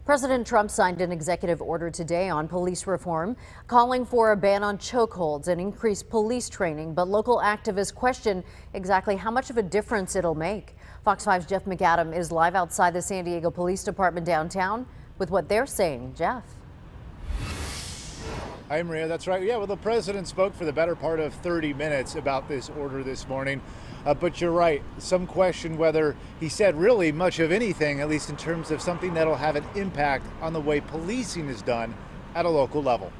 President Trump signed an executive order today on police reform, calling for a ban on chokeholds and increased police training. But local activists question exactly how much of a difference it'll make. Fox 5's Jeff McAdam is live outside the San Diego Police Department downtown with what they're saying. Jeff. Hi, Maria. That's right. Yeah, well, the president spoke for the better part of 30 minutes about this order this morning. But you're right. Some question whether he said really much of anything, at least in terms of something that'll have an impact on the way policing is done at a local level.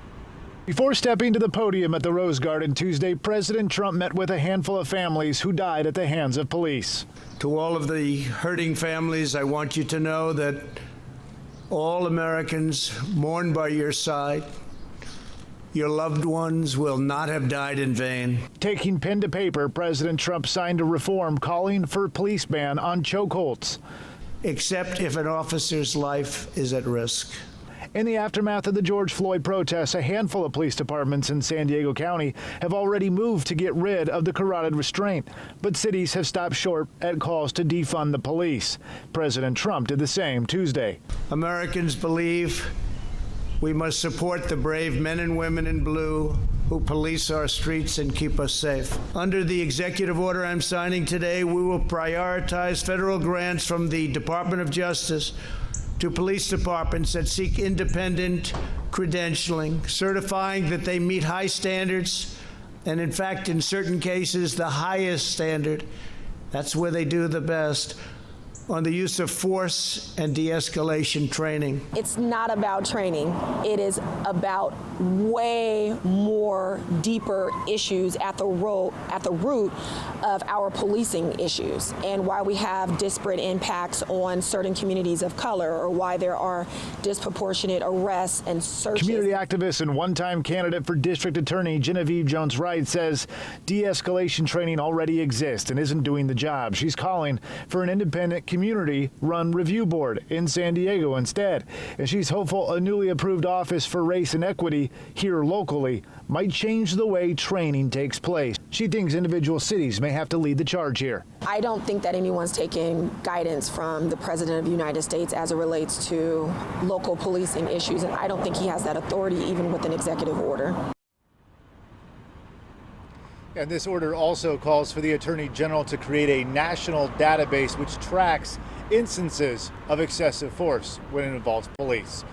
Before stepping to the podium at the Rose Garden Tuesday, President Trump met with a handful of families who died at the hands of police. To all of the hurting families, I want you to know that all Americans mourn by your side. Your loved ones will not have died in vain. Taking pen to paper, President Trump signed a reform calling for a police ban on chokeholds. Except if an officer's life is at risk. In the aftermath of the George Floyd protests, a handful of police departments in San Diego County have already moved to get rid of the carotid restraint. But cities have stopped short at calls to defund the police. President Trump did the same Tuesday. Americans believe we must support the brave men and women in blue who police our streets and keep us safe. Under the executive order I'm signing today, we will prioritize federal grants from the Department of Justice to police departments that seek independent credentialing, certifying that they meet high standards, and in fact, in certain cases, the highest standard. That's where they do the best. On the use of force and de-escalation training. It's not about training. It is about way more deeper issues at the root of our policing issues and why we have disparate impacts on certain communities of color or why there are disproportionate arrests and searches. Community activist and one-time candidate for district attorney Genevieve Jones-Wright says de-escalation training already exists and isn't doing the job. She's calling for an independent community-run review board in San Diego instead. And she's hopeful a newly approved office for race and equity here locally might change the way training takes place. She thinks individual cities may have to lead the charge here. I don't think that anyone's taking guidance from the President of the United States as it relates to local policing issues, and I don't think he has that authority even with an executive order. And this order also calls for the Attorney General to create a national database which tracks instances of excessive force when it involves police.